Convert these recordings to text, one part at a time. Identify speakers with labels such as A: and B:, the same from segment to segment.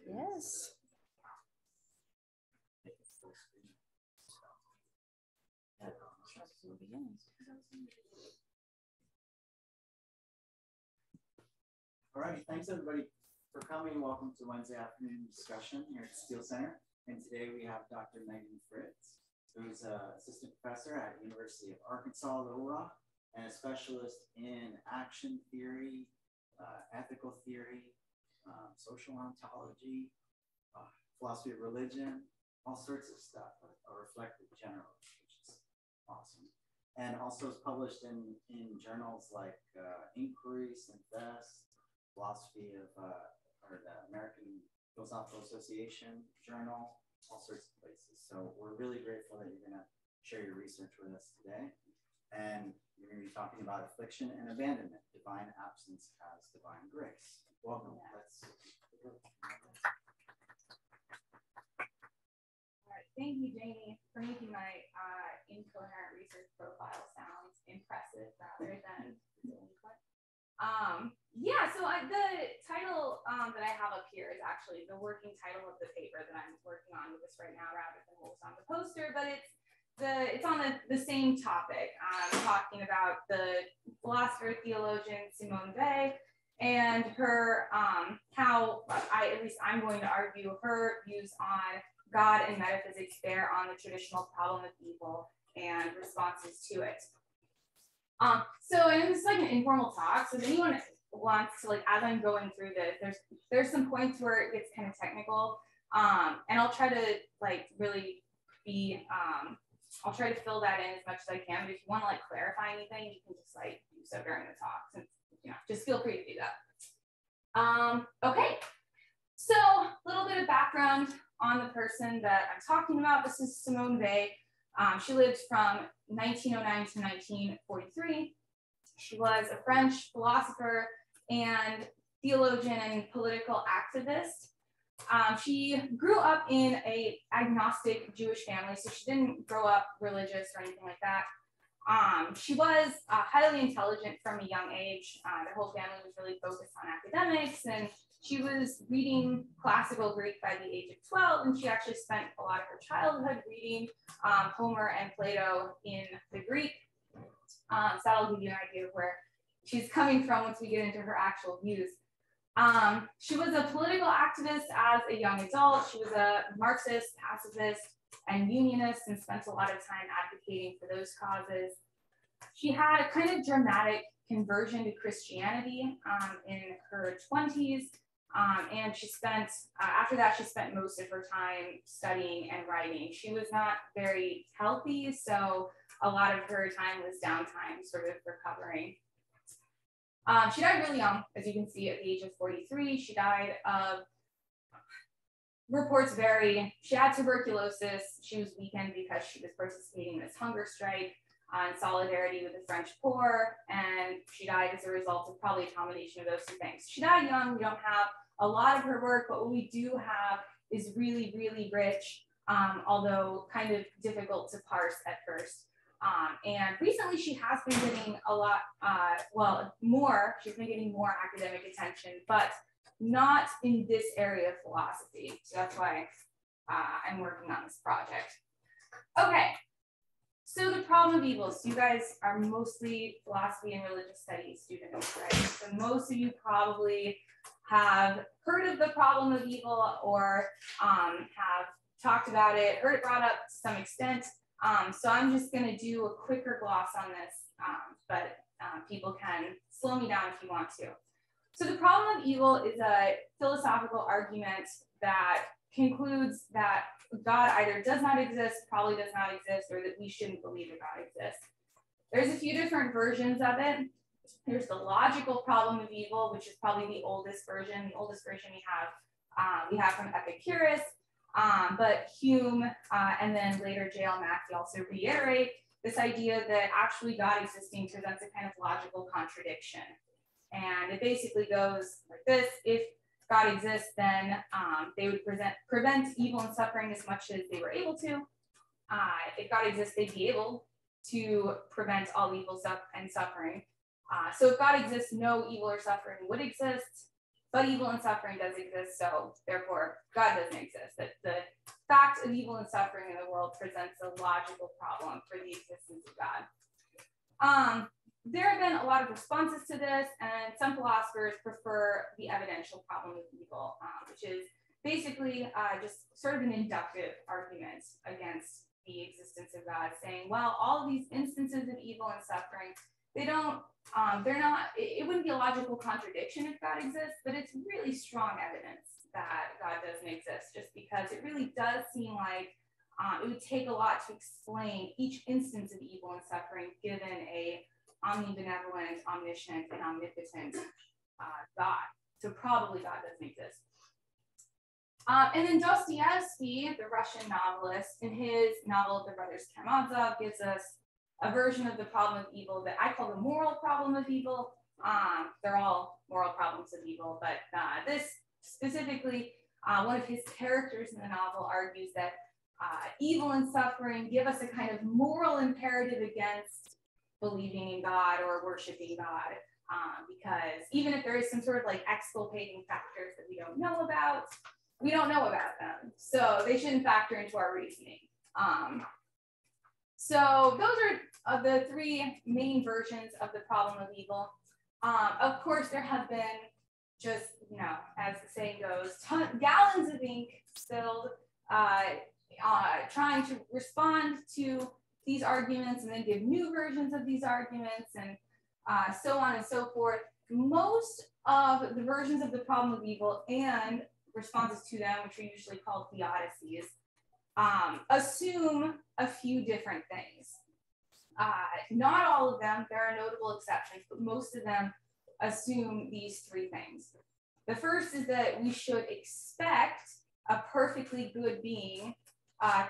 A: Yes.
B: All right, thanks everybody for coming. Welcome to Wednesday afternoon discussion here at Steele Center. And today we have Dr. Megan Fritts, who's an assistant professor at the University of Arkansas Little Rock and a specialist in action theory, ethical theory, social ontology, philosophy of religion, all sorts of stuff, or reflective generally, which is awesome. And also is published in journals like Inquiry, Synthest, Philosophy of, or the American Philosophical Association Journal, all sorts of places. So we're really grateful that you're going to share your research with us today. And you're going to be talking about affliction and abandonment, divine absence as divine grace. Welcome. Let's go.
C: Thank you, Jamie, for making my incoherent research profile sound impressive rather than delinquent. Yeah, so the title that I have up here is actually the working title of the paper that I'm working on with this right now, rather than what was on the poster, but it's on the same topic. I'm talking about the philosopher theologian Simone Weil and her how at least I'm going to argue her views on God and metaphysics bear on the traditional problem of evil and responses to it. And this is like an informal talk. So if anyone wants to, like, as I'm going through this, there's some points where it gets kind of technical, and I'll try to like really be I'll try to fill that in as much as I can. But if you want to like clarify anything, you can just like do so during the talk. Since, just feel free to do that. Okay. So a little bit of background on the person that I'm talking about. This is Simone Weil. She lived from 1909 to 1943. She was a French philosopher and theologian and political activist. She grew up in an agnostic Jewish family, so she didn't grow up religious or anything like that. She was highly intelligent from a young age. Their whole family was really focused on academics, and she was reading classical Greek by the age of 12, and she actually spent a lot of her childhood reading Homer and Plato in the Greek. So that'll give you an idea of where she's coming from once we get into her actual views. She was a political activist as a young adult. She was a Marxist, pacifist, and unionist, and spent a lot of time advocating for those causes. She had a kind of dramatic conversion to Christianity in her 20s. And she spent, after that, she spent most of her time studying and writing. She was not very healthy, so a lot of her time was downtime, sort of recovering. She died really young, as you can see, at the age of 43. She died of, reports vary, she had tuberculosis. She was weakened because she was participating in this hunger strike in solidarity with the French poor, and she died as a result of probably a combination of those two things. She died young. We don't have a lot of her work, but what we do have is really, really rich, although kind of difficult to parse at first. And recently she has been getting a lot, she's been getting more academic attention, but not in this area of philosophy. So that's why I'm working on this project. Okay, so the problem of evil. So you guys are mostly philosophy and religious studies students, right? So most of you probably have heard of the problem of evil or have talked about it, heard it brought up to some extent. So I'm just going to do a quicker gloss on this, but people can slow me down if you want to. So the problem of evil is a philosophical argument that concludes that God either does not exist, probably does not exist, or that we shouldn't believe that God exists. There's a few different versions of it. There's the logical problem of evil, which is probably the oldest version. The oldest version we have from Epicurus, but Hume and then later J.L. Mackie also reiterate this idea that actually God existing presents a kind of logical contradiction. And it basically goes like this: if God exists, then they would prevent evil and suffering as much as they were able to. If God exists, they'd be able to prevent all evil and suffering. So if God exists, no evil or suffering would exist. but evil and suffering does exist, so therefore God doesn't exist. That the fact of evil and suffering in the world presents a logical problem for the existence of God. There have been a lot of responses to this, and some philosophers prefer the evidential problem of evil, which is basically just sort of an inductive argument against the existence of God, saying, well, all of these instances of evil and suffering, it wouldn't be a logical contradiction if God exists, but it's really strong evidence that God doesn't exist, just because it really does seem like it would take a lot to explain each instance of evil and suffering given a omnibenevolent, omniscient, and omnipotent God. So probably God doesn't exist. And then Dostoevsky, the Russian novelist, in his novel The Brothers Karamazov, gives us a version of the problem of evil that I call the moral problem of evil. They're all moral problems of evil, but this specifically, one of his characters in the novel argues that evil and suffering give us a kind of moral imperative against believing in God or worshiping God, because even if there is some sort of like exculpating factors that we don't know about them. So they shouldn't factor into our reasoning. So those are the three main versions of the problem of evil. Of course, there have been just, as the saying goes, gallons of ink spilled trying to respond to these arguments and then give new versions of these arguments and so on and so forth. Most of the versions of the problem of evil and responses to them, which are usually called theodicies, assume a few different things. Not all of them, there are notable exceptions, but most of them assume these three things. The first is that we should expect a perfectly good being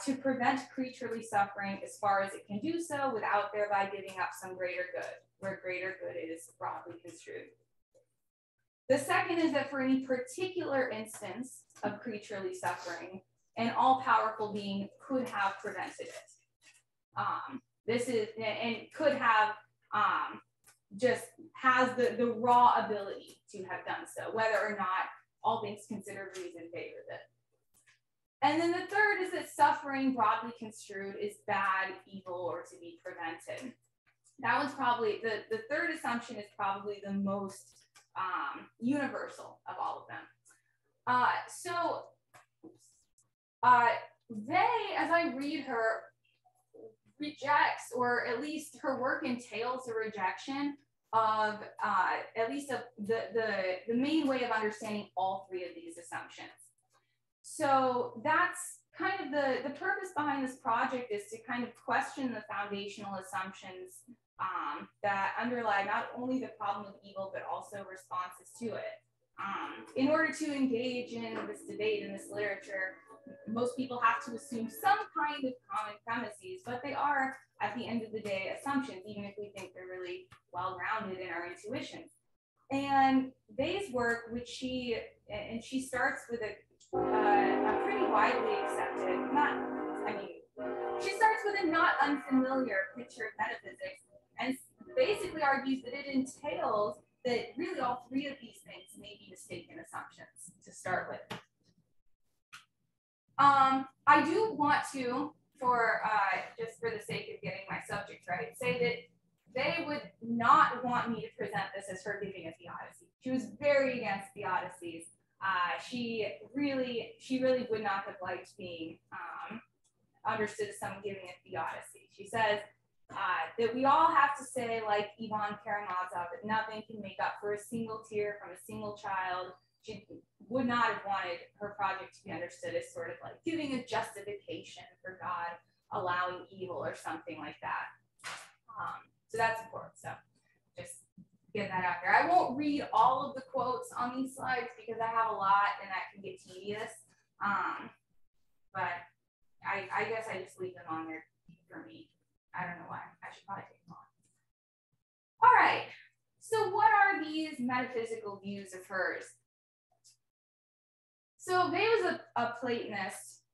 C: to prevent creaturely suffering as far as it can do so without thereby giving up some greater good, where greater good is broadly construed. The second is that for any particular instance of creaturely suffering, an all-powerful being could have prevented it. This is, and could have, just has the raw ability to have done so, whether or not all things considered reason favors it. And then the third is that suffering, broadly construed, is bad, evil, or to be prevented. That one's probably, the third assumption is probably the most universal of all of them. They, as I read her, rejects, or at least her work entails a rejection of at least the main way of understanding all three of these assumptions. So that's kind of the purpose behind this project, is to kind of question the foundational assumptions that underlie not only the problem of evil, but also responses to it. In order to engage in this debate in this literature, most people have to assume some kind of common premises, but they are, at the end of the day, assumptions, even if we think they're really well-grounded in our intuitions. And Bay's work, which she starts with a pretty widely accepted, she starts with a not unfamiliar picture of metaphysics, and basically argues that it entails that really all three of these things may be mistaken assumptions to start with. I do want to, just for the sake of getting my subject right, say that they would not want me to present this as her giving a theodicy. She was very against theodicies. She really would not have liked being understood as someone giving a theodicy. She says that we all have to say, like Ivan Karamazov, that nothing can make up for a single tear from a single child. She would not have wanted her project to be understood as sort of like giving a justification for God allowing evil or something like that. So that's important. So just get that out there. I won't read all of the quotes on these slides because I have a lot and that can get tedious. But I guess I just leave them on there for me. I don't know why. I should probably take them off. All right. So what are these metaphysical views of hers? So Bay was a Platonist.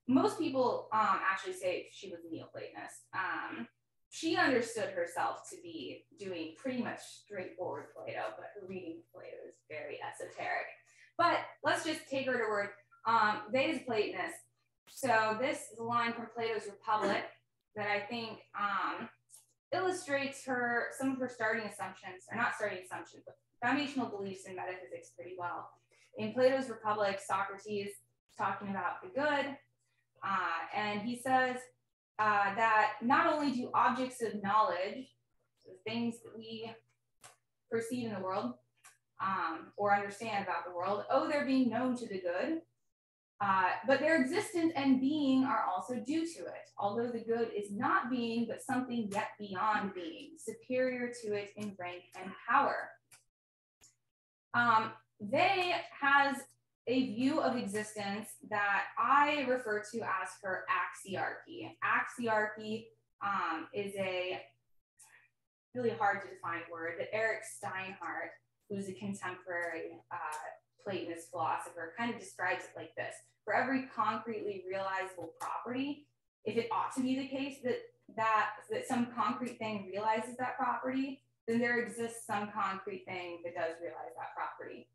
C: Most people actually say she was a Neoplatonist. She understood herself to be doing pretty much straightforward Plato, but her reading of Plato is very esoteric. But let's just take her to word. They is Platonist. So this is a line from Plato's Republic that I think illustrates some of her starting assumptions, or not starting assumptions, but foundational beliefs in metaphysics pretty well. In Plato's Republic, Socrates is talking about the good, and he says that not only do objects of knowledge, the things that we perceive in the world or understand about the world, owe their being known to the good, but their existence and being are also due to it, although the good is not being, but something yet beyond being, superior to it in rank and power. They has a view of existence that I refer to as her axiarchy. Axiarchy is a really hard to define word that Eric Steinhardt, who's a contemporary Platonist philosopher, kind of describes it like this. For every concretely realizable property, if it ought to be the case that some concrete thing realizes that property, then there exists some concrete thing that does realize that property.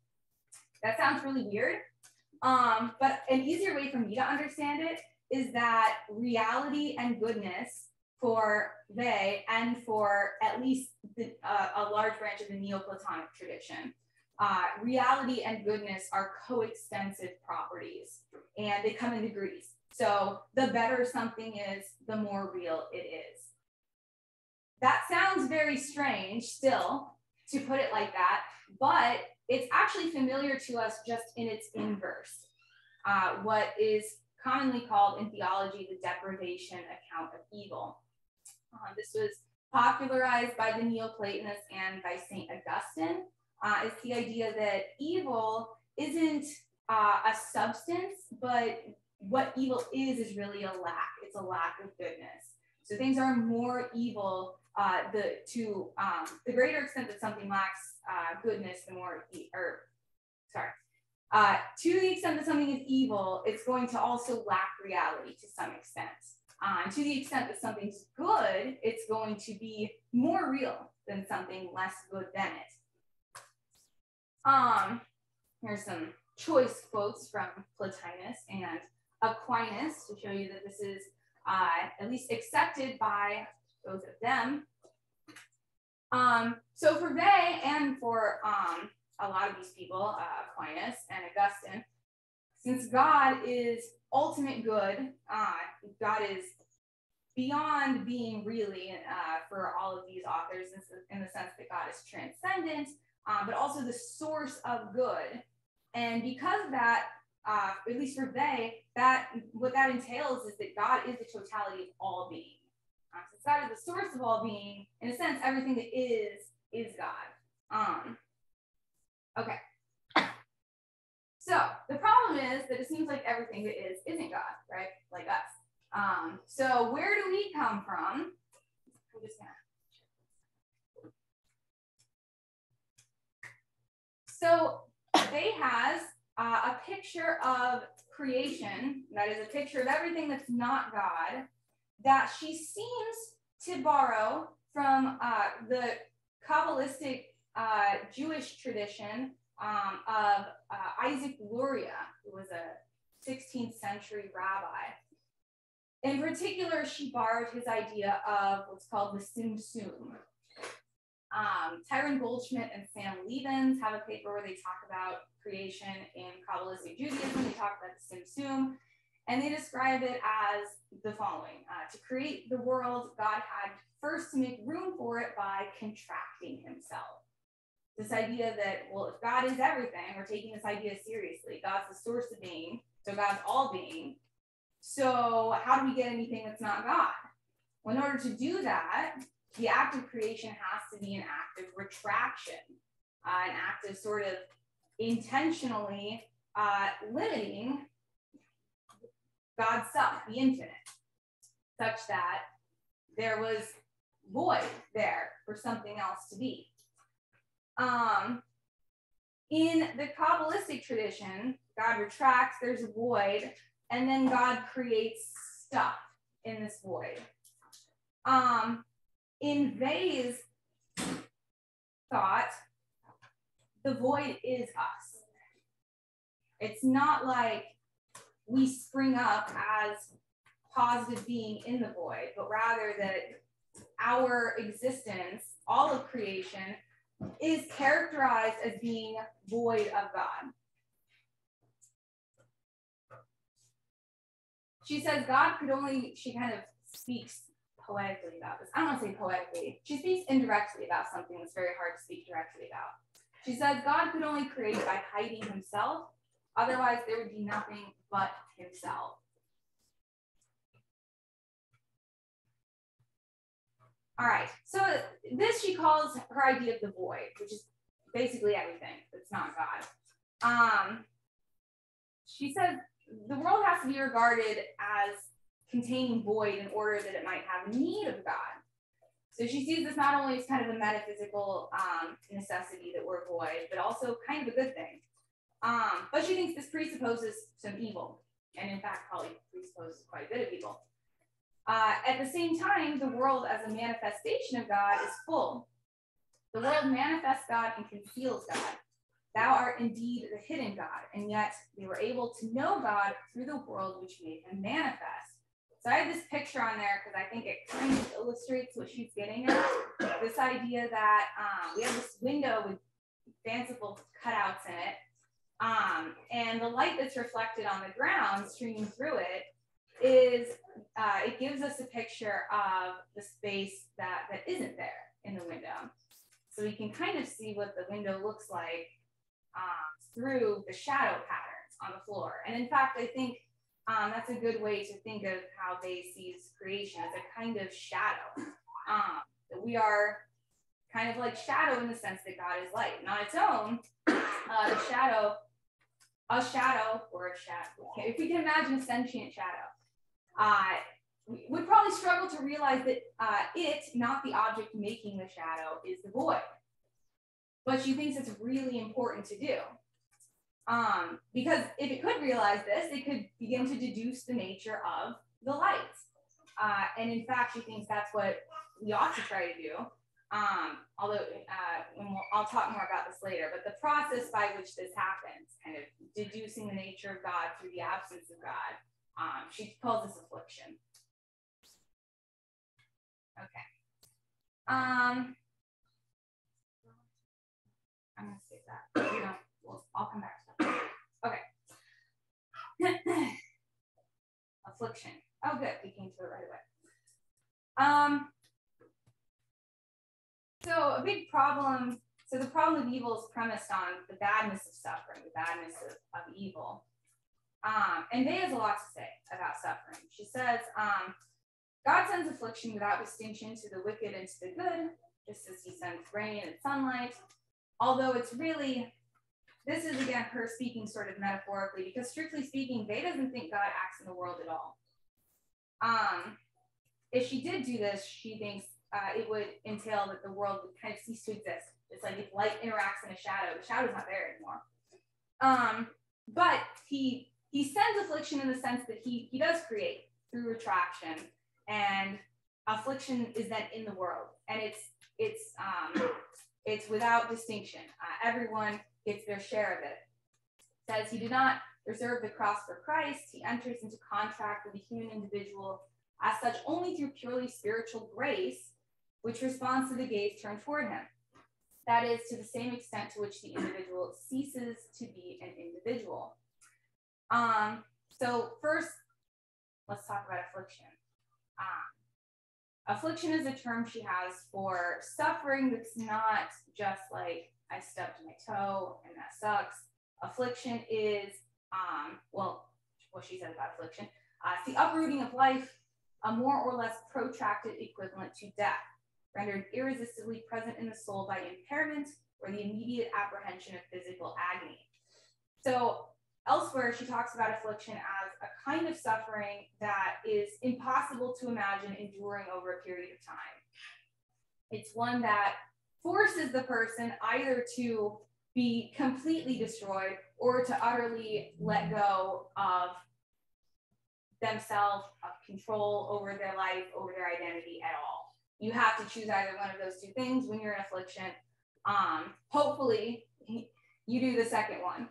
C: That sounds really weird, but an easier way for me to understand it is that reality and goodness for they and for at least a large branch of the Neoplatonic tradition, reality and goodness are coextensive properties, and they come in degrees. So the better something is, the more real it is. That sounds very strange still to put it like that, but it's actually familiar to us just in its inverse, what is commonly called in theology the deprivation account of evil. This was popularized by the Neoplatonists and by St. Augustine. It's the idea that evil isn't a substance, but what evil is really a lack. It's a lack of goodness. So things are more evil to the greater extent that something lacks goodness, the more, to the extent that something is evil, it's going to also lack reality to some extent. To the extent that something's good, it's going to be more real than something less good than it. Here's some choice quotes from Plotinus and Aquinas to show you that this is at least accepted by both of them. So for they and for a lot of these people, Aquinas and Augustine, since God is ultimate good, God is beyond being really for all of these authors in the sense that God is transcendent, but also the source of good. And because of that, at least for they, what that entails is that God is the totality of all being. Since God is the source of all being, in a sense, everything that is God. Okay. So the problem is that it seems like everything that is isn't God, right? Like us. So where do we come from? I'm just gonna. So they has a picture of creation, that is a picture of everything that's not God, that she seems to borrow from the Kabbalistic Jewish tradition of Isaac Luria, who was a 16th century rabbi. In particular, she borrowed his idea of what's called the Tzimtzum. Tyron Goldschmidt and Sam Levins have a paper where they talk about creation in Kabbalistic Judaism. They talk about the Tzimtzum, and they describe it as the following. To create the world, God had first to make room for it by contracting himself. This idea that, well, if God is everything, we're taking this idea seriously. God's the source of being, so God's all being. So how do we get anything that's not God? Well, in order to do that, the act of creation has to be an act of retraction, an act of sort of intentionally limiting God's self, the infinite, such that there was void there for something else to be. In the Kabbalistic tradition, God retracts, there's a void, and then God creates stuff in this void. In Vay's thought, the void is us. It's not like we spring up as positive being in the void, but rather that our existence, all of creation, is characterized as being void of God. She says God could only, she kind of speaks poetically about this. I don't want to say poetically. She speaks indirectly about something that's very hard to speak directly about. She says God could only create by hiding himself. Otherwise, there would be nothing but himself. All right, so this she calls her idea of the void, which is basically everything that's not God. She says the world has to be regarded as containing void in order that it might have need of God. So she sees this not only as kind of a metaphysical necessity that we're void, but also kind of a good thing. But she thinks this presupposes some evil, and in fact probably presupposes quite a bit of evil. At the same time, the world as a manifestation of God is full. The world manifests God and conceals God. Thou art indeed the hidden God, and yet they were able to know God through the world which made him manifest. So I have this picture on there because I think it kind of illustrates what she's getting at. This idea that we have this window with fanciful cutouts in it, and the light that's reflected on the ground streaming through it is, it gives us a picture of the space that isn't there in the window. So we can kind of see what the window looks like through the shadow patterns on the floor. And in fact, I think that's a good way to think of how they sees creation as a kind of shadow. That we are kind of like shadow in the sense that God is light. And on its own, a shadow, if we can imagine a sentient shadow, we would probably struggle to realize that it, not the object making the shadow, is the void. But she thinks it's really important to do. Because if it could realize this, it could begin to deduce the nature of the light. And in fact, she thinks that's what we ought to try to do. Although, I'll talk more about this later, but the process by which this happens, kind of deducing the nature of God through the absence of God, she calls this affliction. Okay. I'm going to skip that. No, I'll come back to that. Okay. Affliction. Oh, good. We came to it right away. So a big problem, so the problem of evil is premised on the badness of suffering, the badness of evil. And May has a lot to say about suffering. She says, God sends affliction without distinction to the wicked and to the good, just as he sends rain and sunlight. Although it's really, this is again her speaking sort of metaphorically, because strictly speaking, May doesn't think God acts in the world at all. If she did do this, she thinks it would entail that the world would kind of cease to exist. It's like if light interacts in a shadow, the shadow's not there anymore. But he sends affliction in the sense that he does create through retraction, and affliction is then in the world, and it's without distinction. Everyone gets their share of it. It says he did not reserve the cross for Christ. He enters into contract with the human individual as such only through purely spiritual grace, which responds to the gaze turned toward him. That is, to the same extent to which the individual ceases to be an individual. So first, let's talk about affliction. Affliction is a term she has for suffering that's not just like I stubbed my toe and that sucks. Affliction is, well, what she says about affliction, it's the uprooting of life, a more or less protracted equivalent to death, rendered irresistibly present in the soul by impairment or the immediate apprehension of physical agony. So elsewhere, she talks about affliction as a kind of suffering that is impossible to imagine enduring over a period of time. It's one that forces the person either to be completely destroyed or to utterly let go of themselves, of control over their life, over their identity at all. You have to choose either one of those two things when you're in affliction. Hopefully, you do the second one.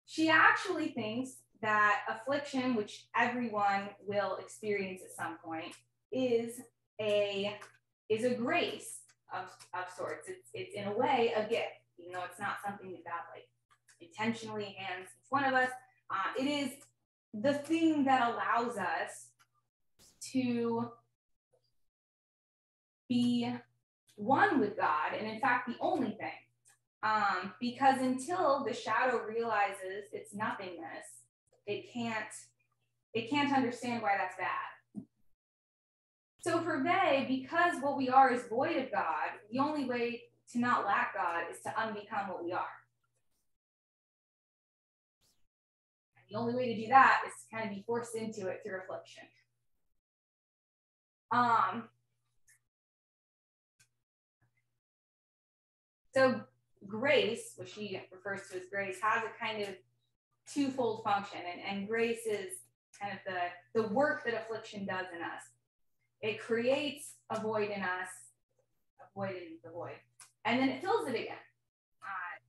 C: She actually thinks that affliction, which everyone will experience at some point, is a grace of sorts. It's in a way a gift, even though it's not something that God like intentionally hands each one of us. It is the thing that allows us to be one with God, and in fact, the only thing. Because until the shadow realizes its nothingness, it can't understand why that's bad. So for they, because what we are is void of God, the only way to not lack God is to unbecome what we are. And the only way to do that is to kind of be forced into it through affliction. So grace, which she refers to as grace, has a kind of twofold function, and grace is kind of the work that affliction does in us. It creates a void in us, a void in the void, and then it fills it again.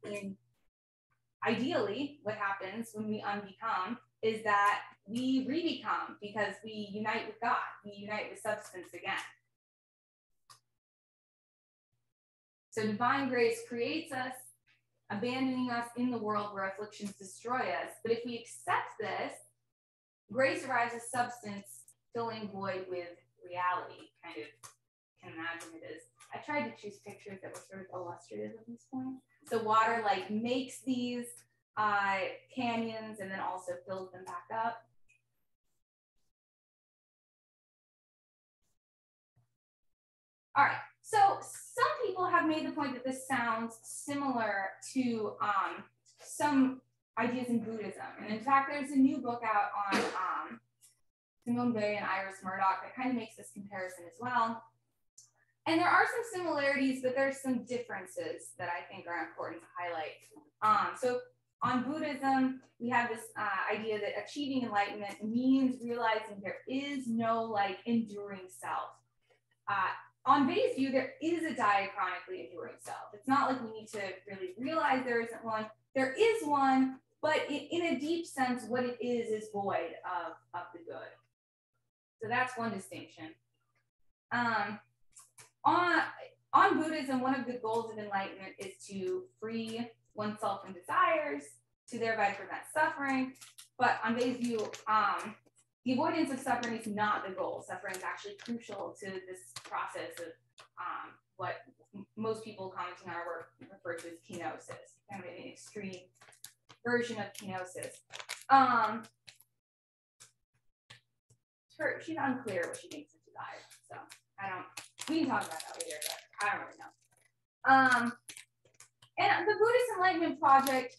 C: And ideally, what happens when we unbecome is that we rebecome because we unite with God, we unite with substance again. So divine grace creates us, abandoning us in the world where afflictions destroy us. But if we accept this, grace arrives as substance, filling void with reality. Kind of can imagine it is. I tried to choose pictures that were sort of illustrative at this point. So water like makes these canyons and then also fills them back up. All right. So some people have made the point that this sounds similar to some ideas in Buddhism. And in fact, there's a new book out on Simone Weil and Iris Murdoch that kind of makes this comparison as well. And there are some similarities, but there's some differences that I think are important to highlight. So on Buddhism, we have this idea that achieving enlightenment means realizing there is no like enduring self. On Wei's view, there is a diachronically enduring self. It's not like we need to really realize there isn't one. There is one, but in a deep sense, what it is void of the good. So that's one distinction. On Buddhism, one of the goals of enlightenment is to free oneself from desires, to thereby prevent suffering. But on Wei's view, the avoidance of suffering is not the goal. Suffering is actually crucial to this process of what most people commenting on our work refer to as kenosis, kind of an extreme version of kenosis. She's unclear what she thinks of desire, so we can talk about that later, but I don't really know. And the Buddhist Enlightenment Project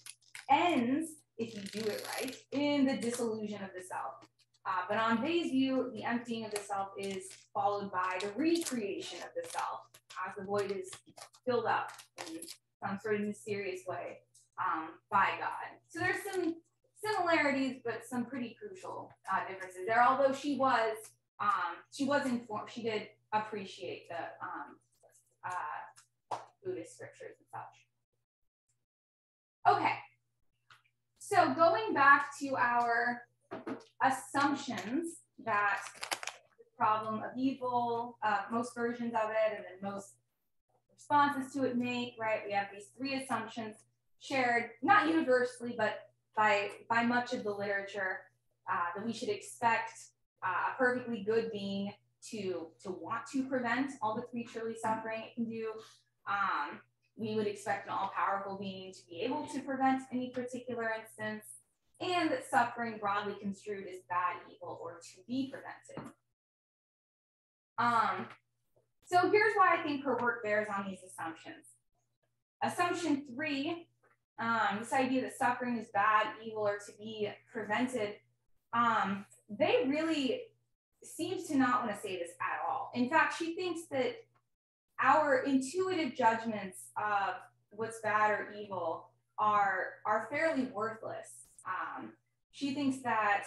C: ends, if you do it right, in the dissolution of the self. But on Wei's view, the emptying of the self is followed by the recreation of the self as the void is filled up in some sort of mysterious way by God. So there's some similarities, but some pretty crucial differences there. Although she was informed, she did appreciate the Buddhist scriptures and such. Okay, so going back to our assumptions that the problem of evil, most versions of it, and then most responses to it make, right? We have these three assumptions shared, not universally, but by much of the literature, that we should expect a perfectly good being to want to prevent all the creaturely suffering it can do. We would expect an all-powerful being to be able to prevent any particular instance, and that suffering broadly construed is bad, evil, or to be prevented. So here's why I think her work bears on these assumptions. Assumption 3, this idea that suffering is bad, evil, or to be prevented, they really seems to not want to say this at all. In fact, she thinks that our intuitive judgments of what's bad or evil are fairly worthless. She thinks that,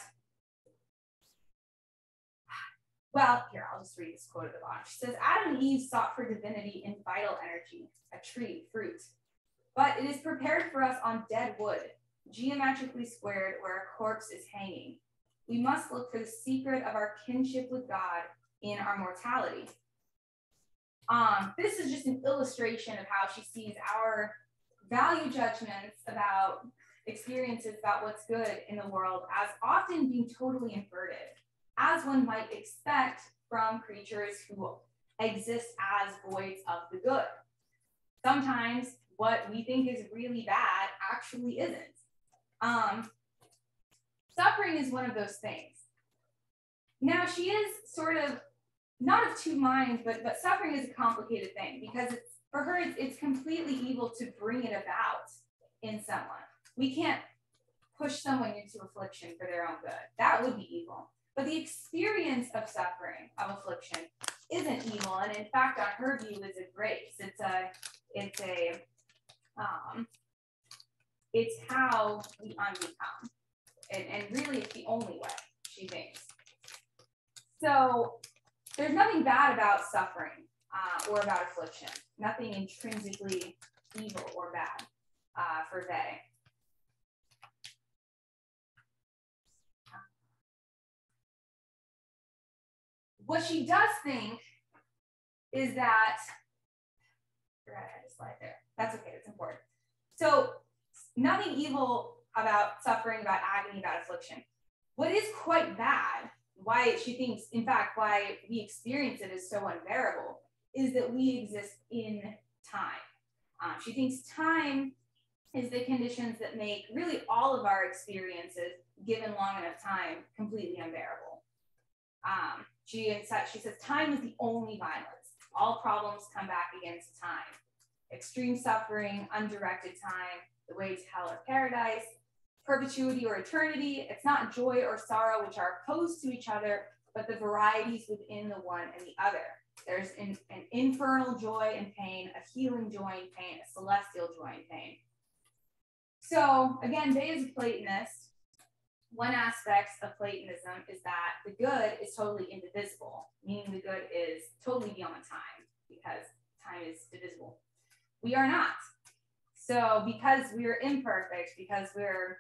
C: well, here, I'll just read this quote at the bottom. She says, Adam and Eve sought for divinity in vital energy, a tree, fruit. but it is prepared for us on dead wood, geometrically squared where a corpse is hanging. We must look for the secret of our kinship with God in our mortality. This is just an illustration of how she sees our value judgments about experiences about what's good in the world as often being totally inverted, as one might expect from creatures who exist as voids of the good. Sometimes what we think is really bad actually isn't. Suffering is one of those things. Now, she is sort of not of two minds, but suffering is a complicated thing because for her, it's completely evil to bring it about in someone. We can't push someone into affliction for their own good. That would be evil. But the experience of suffering, of affliction, isn't evil, and in fact, on her view, is a grace. It's how we unbecome, and really, it's the only way, she thinks. So there's nothing bad about suffering or about affliction. Nothing intrinsically evil or bad for they. What she does think is that, I had a slide there. That's okay, it's important. So nothing evil about suffering, about agony, about affliction. What is quite bad, why she thinks, in fact, why we experience it is so unbearable, is that we exist in time. She thinks time is the conditions that make really all of our experiences, given long enough time, completely unbearable. She says time is the only violence. All problems come back against time. Extreme suffering, undirected time, the way to hell or paradise, perpetuity or eternity. It's not joy or sorrow which are opposed to each other, but the varieties within the one and the other. There's an infernal joy and pain, a healing joy and pain, a celestial joy and pain. So again, Bay is a Platonist. One aspect of Platonism is that the good is totally indivisible, meaning the good is totally beyond time because time is divisible. We are not. So because we're imperfect, because we're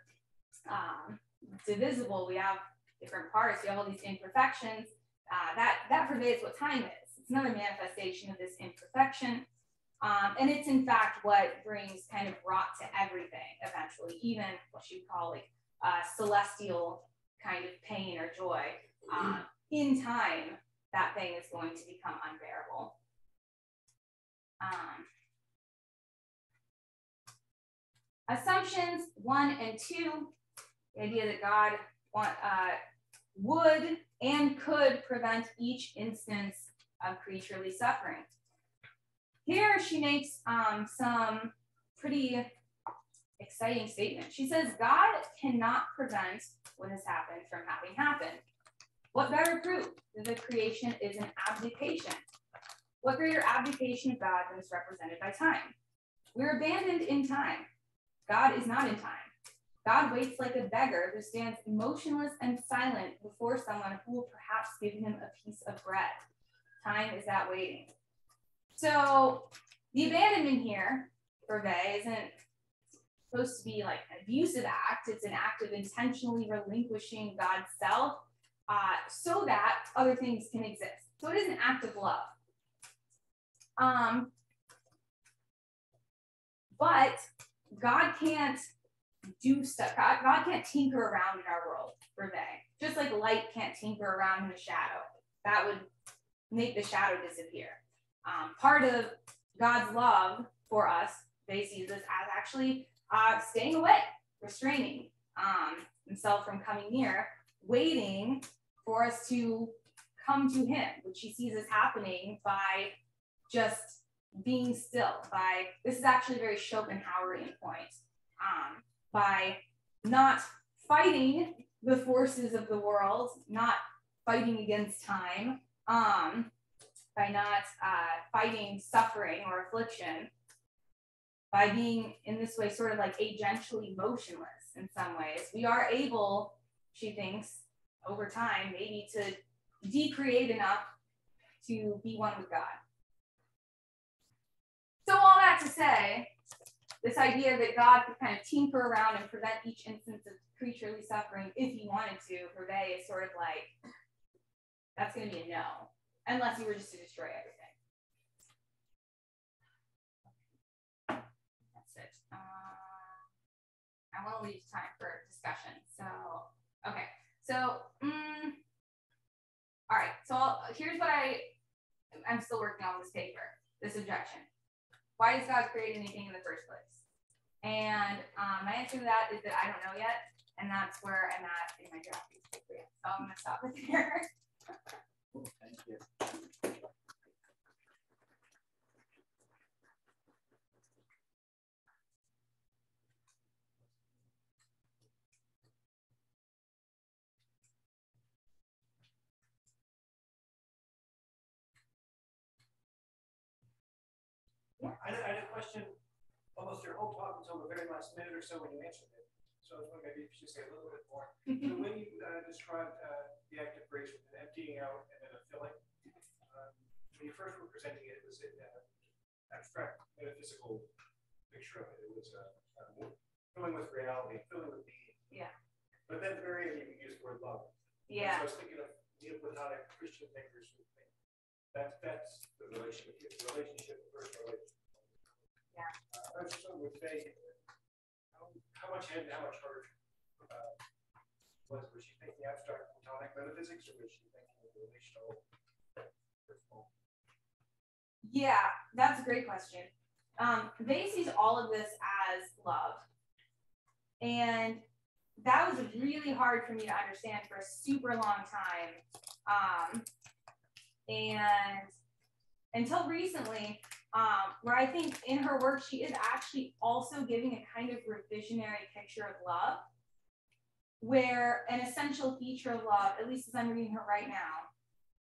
C: divisible, we have different parts, we have all these imperfections, that pervades what time is. It's another manifestation of this imperfection. And it's in fact what brings kind of rot to everything eventually, even what you call like celestial kind of pain or joy. In time, that thing is going to become unbearable. Assumptions 1 and 2, the idea that God would and could prevent each instance of creaturely suffering. Here she makes some pretty exciting statements. She says, God cannot prevent what has happened from having happened. What better proof that the creation is an abdication? What greater abdication of God than is represented by time? We're abandoned in time. God is not in time. God waits like a beggar who stands motionless and silent before someone who will perhaps give him a piece of bread. Time is that waiting. So the abandonment here for Vey isn't supposed to be like an abusive act. It's an act of intentionally relinquishing God's self so that other things can exist. So it is an act of love. But God can't do stuff. God can't tinker around in our world for Vey. Just like light can't tinker around in a shadow. That would make the shadow disappear. Part of God's love for us, Vey sees this as actually staying away, restraining himself from coming near, waiting for us to come to him, which he sees as happening by just being still. This is actually a very Schopenhauerian point, by not fighting the forces of the world, not fighting against time, by not fighting suffering or affliction, by being in this way sort of like agentially motionless in some ways, we are able, she thinks, over time, maybe to decreate enough to be one with God. So all that to say, this idea that God could kind of tinker around and prevent each instance of creaturely suffering if he wanted to, for they is sort of like, that's going to be a no, unless you were just to destroy everything. That's it. I want to leave time for discussion. So, okay. So, all right. So here's what I'm still working on this paper, this objection. Why does God create anything in the first place? And my answer to that is that I don't know yet. And that's where I'm at in my draft piece paper. So I'm going to stop it there.
B: Cool, thank you.
A: Yeah. I had a question almost your whole talk until the very last minute or so when you answered it. So I was wondering maybe if you should say a little bit more. So when you described the act of grace with an emptying out and then a filling, when you first were presenting it, it was an abstract metaphysical picture of it. It was filling with reality, filling with being.
C: Yeah.
A: But then at the very end, you used the word love.
C: Yeah.
A: So I was thinking of Neoplatonic Christian thinkers who think that's the relationship, the first relationship.
C: Yeah.
A: I just would say, how much head and how much heart was she thinking abstract Platonic metaphysics, or was she thinking relational?
C: Yeah, that's a great question. They sees all of this as love. And that was really hard for me to understand for a super long time. And until recently, where I think in her work, she is actually also giving a kind of revisionary picture of love, where an essential feature of love, at least as I'm reading her right now,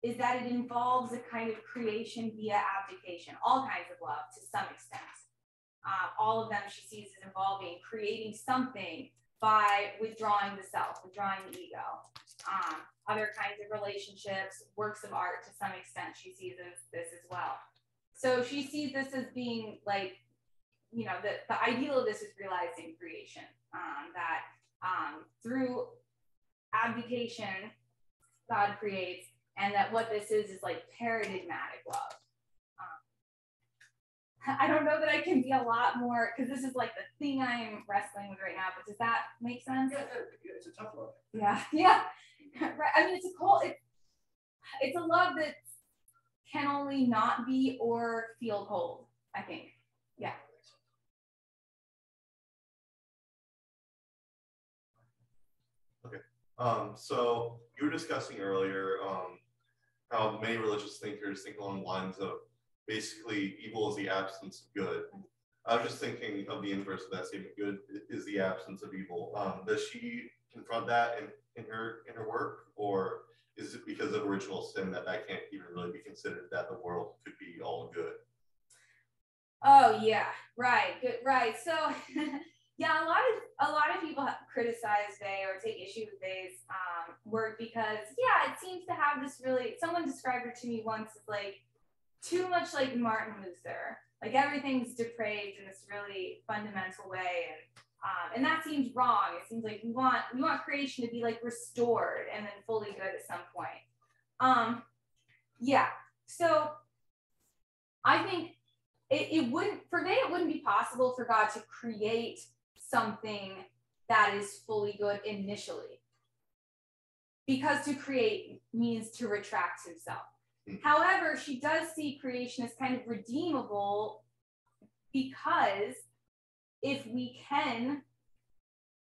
C: is that it involves a kind of creation via abdication, all kinds of love to some extent. All of them she sees as involving creating something by withdrawing the self, withdrawing the ego. Other kinds of relationships, works of art to some extent, she sees this as well. So she sees this as being like, you know, the ideal of this is realized in creation, that through abdication, God creates, and that what this is like paradigmatic love. I don't know that I can be a lot more, because this is like the thing I'm wrestling with right now, but does that make sense?
A: Yeah, it's a tough love.
C: Yeah, yeah. Right. I mean, it's a love that can only not be or feel cold, I think. Yeah.
D: Okay. So you were discussing earlier how many religious thinkers think along the lines of basically evil is the absence of good. I was just thinking of the inverse of that statement. Good is the absence of evil. Does she confront that in her work, or is it because of original sin that can't even really be considered that the world could be all good?
C: Oh yeah, right, good, right. So yeah, a lot of people criticize Bay or take issue with Bay's work because yeah, it seems to have this really. Someone described it to me once as like too much like Martin Luther. Like everything's depraved in this really fundamental way, and that seems wrong. It seems like we want creation to be like restored and then fully good at some point. Yeah. So I think it wouldn't be possible for God to create something that is fully good initially, because to create means to retract himself. However, she does see creation as kind of redeemable, because if we can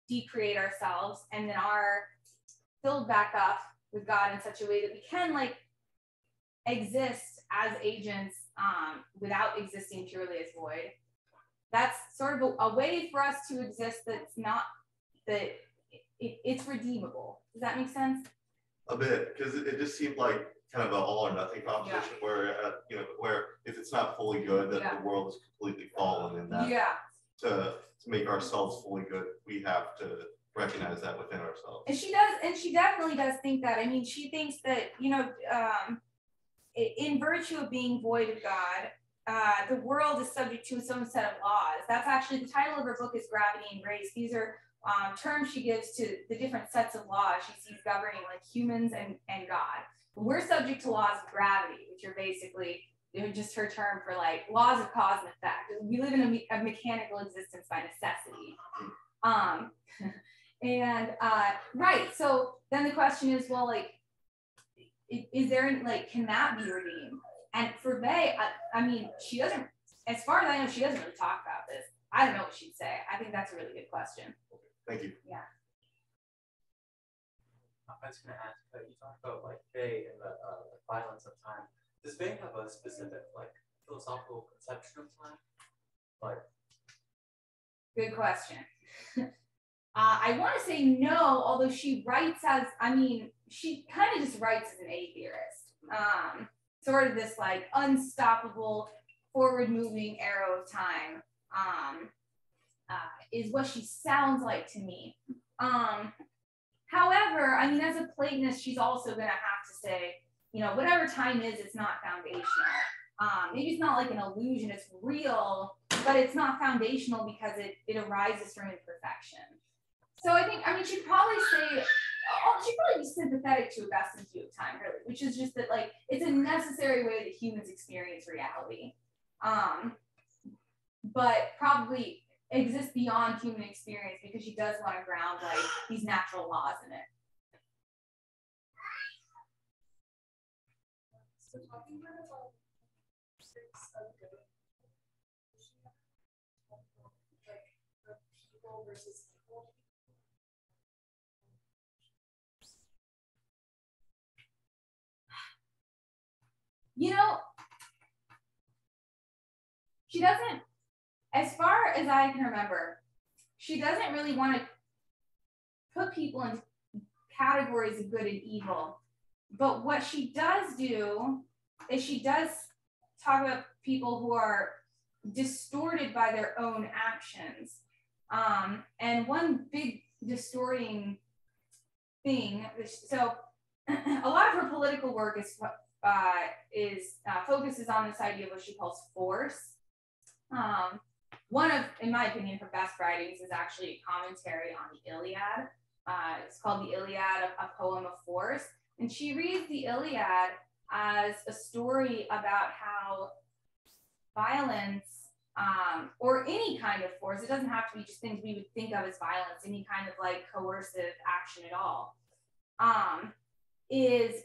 C: decreate ourselves and then are filled back up with God in such a way that we can like exist as agents without existing purely as void, that's sort of a way for us to exist that's not, that it's redeemable. Does that make sense?
D: A bit, because it just seemed like kind of an all or nothing proposition, where where if it's not fully good, that the world is completely fallen, and that to make ourselves fully good, we have to recognize that within ourselves.
C: And she does, and she definitely does think that. I mean, she thinks that in virtue of being void of God, the world is subject to its own set of laws. That's actually the title of her book is Gravity and Grace. These are terms she gives to the different sets of laws she sees governing like humans and God. We're subject to laws of gravity, which are basically just her term for like laws of cause and effect. We live in a mechanical existence by necessity. Right, so then the question is, well, like, is there, like, can that be redeemed? And for Bay, I mean, she doesn't, as far as I know, she doesn't really talk about this. I don't know what she'd say. I think that's a really good question.
D: Thank you.
C: Yeah.
E: I was going to ask, you talked about like Bay and the violence of time. Does Bay have a specific like philosophical conception of time? Like,
C: good question. I want to say no, although she writes as, I mean, she kind of just writes as an atheist. Sort of this like unstoppable, forward-moving arrow of time is what she sounds like to me. However, I mean, as a Platonist, she's also going to have to say, you know, whatever time is, it's not foundational. Maybe it's not like an illusion, it's real, but it's not foundational because it arises from imperfection. So I think, I mean, she'd probably say, she'd probably be sympathetic to Augustine's view of time, really, which is just that, like, it's a necessary way that humans experience reality, but probably exists beyond human experience because she does want to ground, like, these natural laws in it.
F: So talking about six of good, like the people versus evil.
C: You know, she doesn't, as far as I can remember, she doesn't really want to put people in categories of good and evil. But what she does do is she does talk about people who are distorted by their own actions. And one big distorting thing, so a lot of her political work focuses on this idea of what she calls force. One of, in my opinion, her best writings is actually a commentary on the Iliad. It's called the Iliad, a poem of force. And she reads the Iliad as a story about how violence, or any kind of force, it doesn't have to be just things we would think of as violence, any kind of like coercive action at all, is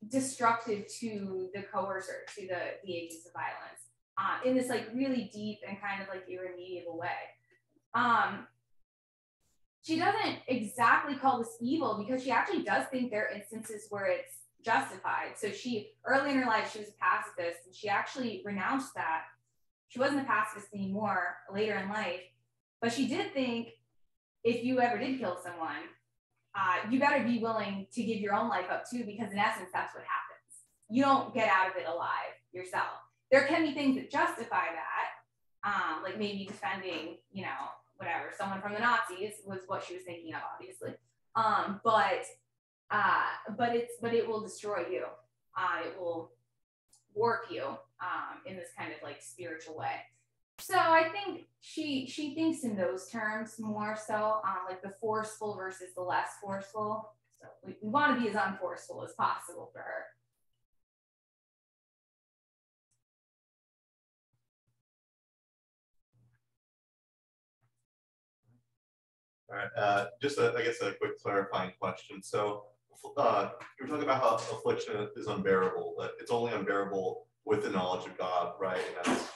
C: destructive to the coercer, to the agents of violence, in this like really deep and kind of like irremediable way. She doesn't exactly call this evil because she actually does think there are instances where it's justified. So she, early in her life, she was a pacifist, and she actually renounced that. She wasn't a pacifist anymore later in life, but she did think if you ever did kill someone, you better be willing to give your own life up too, because in essence, that's what happens. You don't get out of it alive yourself. There can be things that justify that, like maybe defending, you know, whatever, someone from the Nazis was what she was thinking of, obviously. But it will destroy you. It will warp you in this kind of like spiritual way. So I think she thinks in those terms more so, like the forceful versus the less forceful. So we want to be as unforceful as possible for her.
D: All right, just I guess a quick clarifying question. So you're talking about how affliction is unbearable, but it's only unbearable with the knowledge of God, right? And that's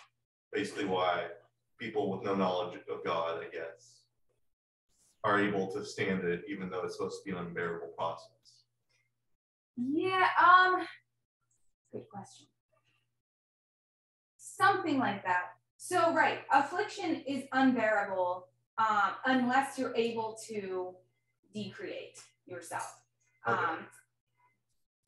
D: basically why people with no knowledge of God, I guess, are able to stand it, even though it's supposed to be an unbearable process.
C: Yeah, good question. Something like that. So, right, affliction is unbearable unless you're able to decreate yourself.
D: Okay.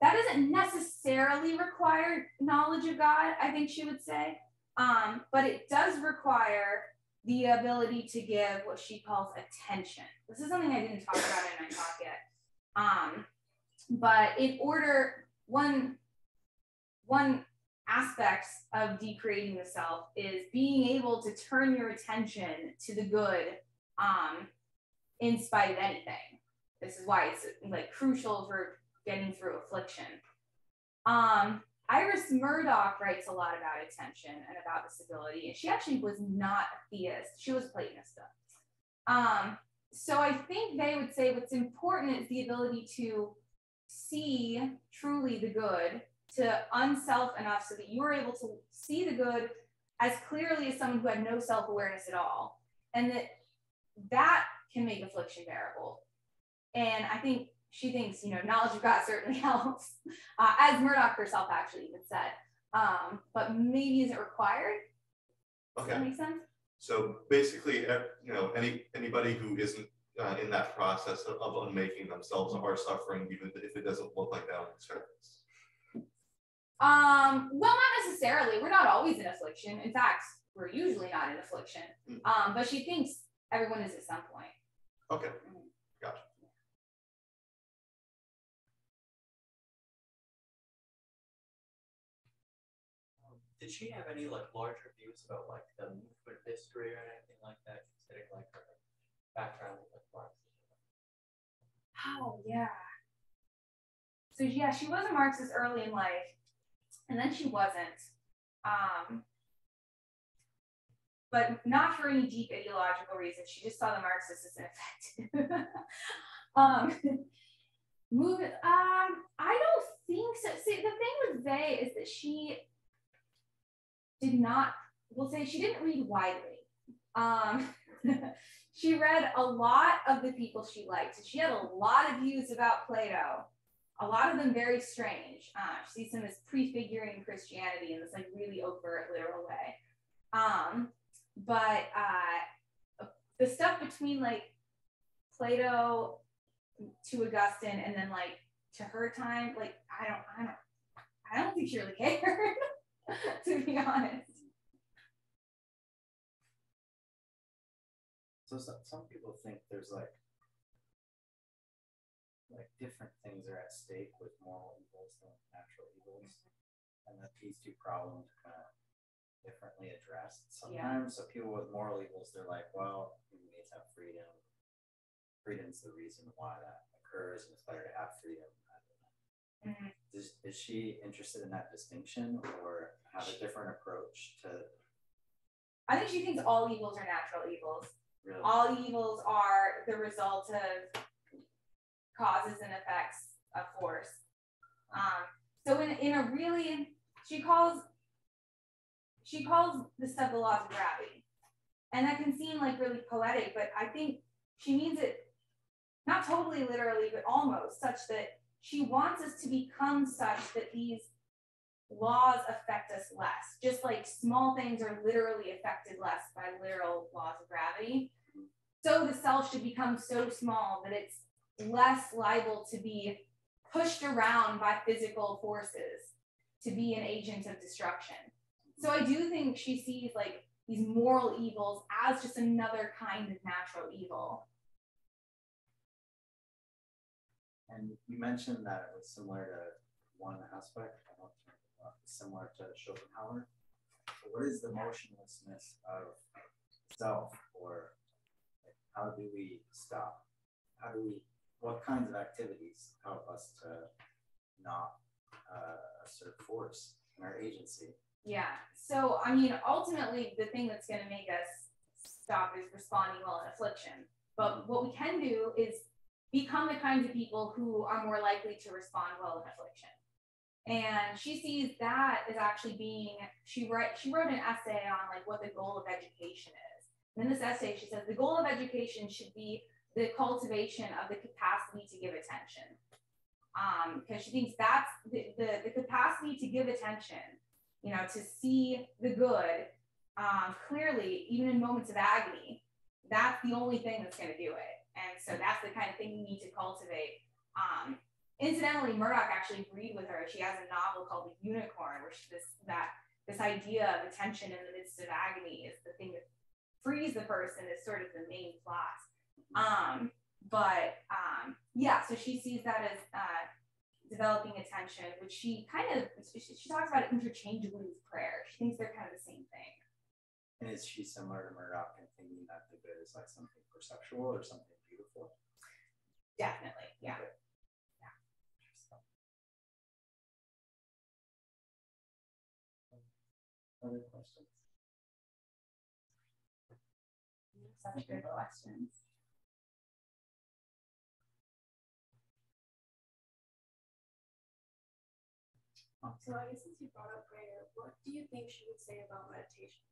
C: That doesn't necessarily require knowledge of God, I think she would say, but it does require the ability to give what she calls attention. This is something I didn't talk about in my talk yet. But in order, one aspects of decreating the self is being able to turn your attention to the good in spite of anything. This is why it's like crucial for getting through affliction. Iris Murdoch writes a lot about attention and about this ability, and she actually was not a theist. She was a Platonist though. So I think they would say what's important is the ability to see truly the good, to unself enough so that you're able to see the good as clearly as someone who had no self-awareness at all. And that can make affliction bearable. And I think she thinks, you know, knowledge of God certainly helps, as Murdoch herself actually even said, but maybe isn't required. Does that make sense?
D: So basically, you know, anybody who isn't in that process of unmaking themselves are suffering, even if it doesn't look like that on the surface.
C: Well, not necessarily. We're not always in affliction. In fact, we're usually not in affliction. But she thinks everyone is at some point.
D: Okay, gotcha.
E: Did she have any like larger views about like the movement history or anything like that, considering like her background with like Marxism?
C: Oh yeah. So yeah, she was a Marxist early in life, and then she wasn't. But not for any deep ideological reasons. She just saw the Marxists as ineffective. I don't think so. See, the thing with Vey is that she did not, we'll say she didn't read widely. She read a lot of the people she liked. She had a lot of views about Plato, a lot of them very strange. She sees him as prefiguring Christianity in this like really overt, literal way. But the stuff between like Plato to Augustine and then like to her time, like I don't think she really cared. To be honest.
B: So some people think there's like different things are at stake with moral evils than natural evils, and that these two problems are kind of differently addressed sometimes. So people with moral evils, they're like, well, we need to have freedom. Freedom's the reason why that occurs, and it's better to have freedom. Is she interested in that distinction, or have a different approach to?
C: I think she thinks all evils are natural evils.
B: Really?
C: All evils are the result of causes and effects of force. So in a really, she calls this stuff the laws of gravity, and that can seem like really poetic, but I think she means it not totally literally, but almost, such that she wants us to become such that these laws affect us less, just like small things are literally affected less by literal laws of gravity. So the self should become so small that it's less liable to be pushed around by physical forces, to be an agent of destruction. So I do think she sees like these moral evils as just another kind of natural evil.
B: And you mentioned that it was similar to one aspect, similar to Schopenhauer. So what is the motionlessness of self, or like, how do we stop? What kinds of activities help us to not assert force in our agency?
C: Yeah, so I mean, ultimately, the thing that's going to make us stop is responding well in affliction. But what we can do is become the kinds of people who are more likely to respond well in affliction. And she sees that as actually being, she wrote an essay on like what the goal of education is. And in this essay, she says the goal of education should be the cultivation of the capacity to give attention. Because she thinks that's the capacity to give attention, you know, to see the good clearly, even in moments of agony. That's the only thing that's going to do it. And so that's the kind of thing you need to cultivate. Incidentally, Murdoch actually agreed with her. She has a novel called The Unicorn, where this idea of attention in the midst of agony is the thing that frees the person, is sort of the main plot. Yeah, so she sees that as developing attention, which she talks about it interchangeably with prayer. She thinks they're kind of the same thing.
B: And is she similar to Murdoch in thinking that the good is like something perceptual or something beautiful?
C: Definitely, yeah.
B: Okay.
C: Yeah.
B: Other questions?
C: Such good questions.
F: So I guess since you brought up prayer, what do you think she would say about meditation?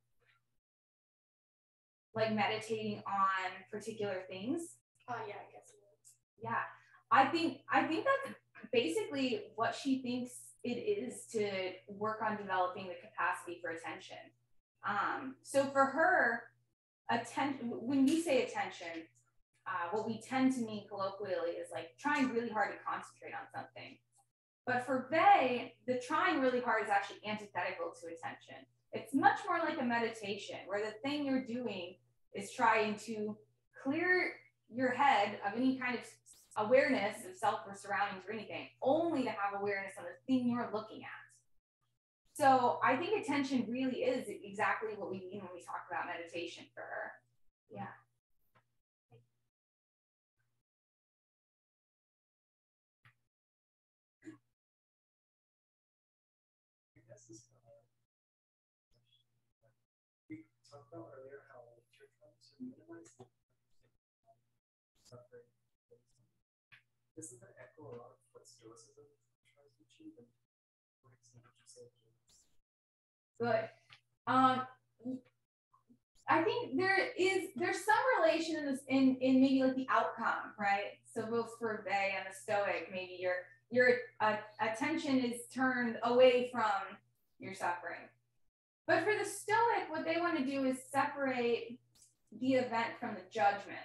C: Like meditating on particular things.
F: Yeah, I guess it is.
C: Yeah, I think that's basically what she thinks it is to work on developing the capacity for attention. So for her, when we say attention, what we tend to mean colloquially is like trying really hard to concentrate on something. But for Bay, the trying really hard is actually antithetical to attention. It's much more like a meditation where the thing you're doing is trying to clear your head of any kind of awareness of self or surroundings or anything, only to have awareness on the thing you're looking at. So I think attention really is exactly what we mean when we talk about meditation for her. Yeah.
E: We talked about earlier how you're trying to minimize suffering. Doesn't that echo a lot of what Stoicism tries to achieve? And what extent would you say to this?
C: Good. I think there's some relation in this in maybe like the outcome, right? So both for Bay and the Stoic, maybe your attention is turned away from your suffering. But for the Stoic, what they want to do is separate the event from the judgment.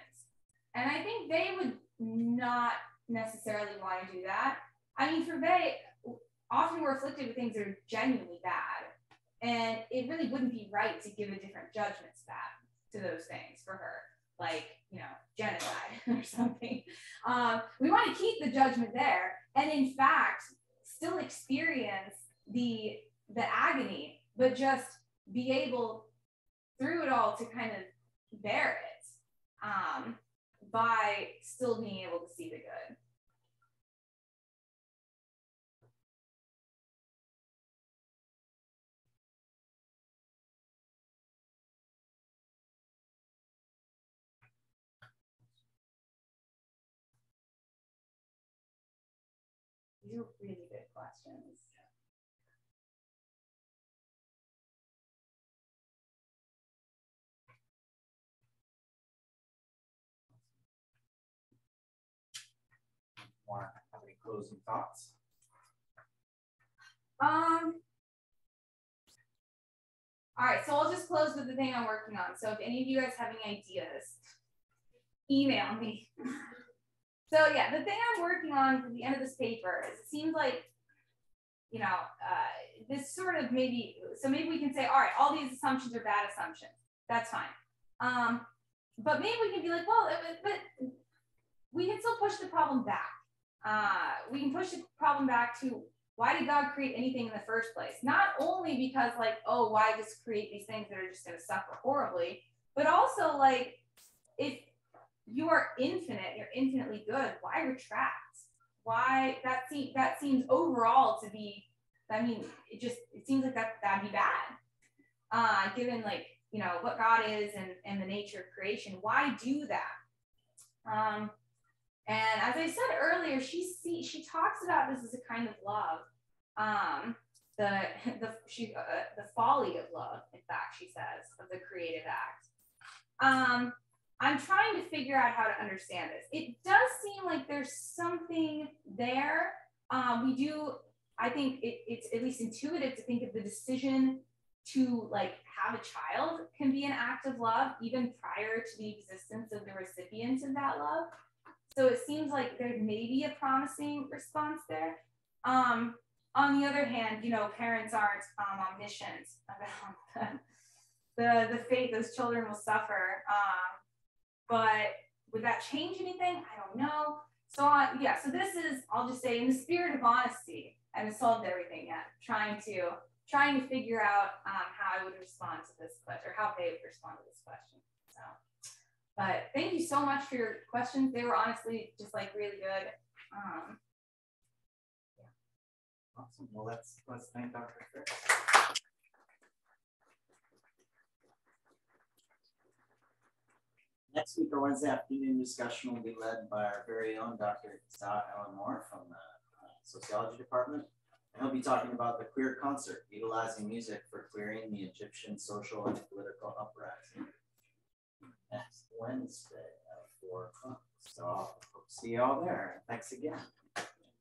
C: And I think they would not necessarily want to do that. I mean, for Bay, often we're afflicted with things that are genuinely bad. And it really wouldn't be right to give a different judgment to those things for her, like, genocide or something. We want to keep the judgment there and, in fact, still experience the agony, but just be able, through it all, to kind of bear it by still being able to see the good. These are really good questions.
B: Want to have any closing thoughts?
C: All right, so I'll just close with the thing I'm working on. So if any of you guys have any ideas, email me. So yeah, the thing I'm working on for the end of this paper is it seems like, this sort of maybe we can say, all right, all these assumptions are bad assumptions. That's fine. But maybe we can be like, well, but we can still push the problem back. We can push the problem back to, why did God create anything in the first place? Not only because like, oh, why just create these things that are just going to suffer horribly, but also like, if you are infinite, you're infinitely good, why retract? Why that seems overall to be, I mean, it seems like that'd be bad. Given like, what God is and the nature of creation, why do that? And as I said earlier, she talks about this as a kind of love, the folly of love. In fact, she says, of the creative act. I'm trying to figure out how to understand this. It does seem like there's something there. I think it's at least intuitive to think of the decision to like have a child can be an act of love, even prior to the existence of the recipient of that love. So it seems like there may be a promising response there. On the other hand, parents aren't omniscient about the fate those children will suffer. But would that change anything? I don't know. So yeah, so this is, I'll just say, in the spirit of honesty, I haven't solved everything yet. Trying to figure out how I would respond to this question, or how they would respond to this question. So, but thank you so much for your questions. They were honestly just like really good.
B: Yeah. Awesome. Well, let's thank Dr. Fritts. Next week, our Wednesday afternoon discussion will be led by our very own Dr. Ellen Moore from the Sociology Department. And he'll be talking about the queer concert, utilizing music for queering the Egyptian social and political uprising. Next Wednesday at 4 o'clock. So I'll see you all there. Thanks again.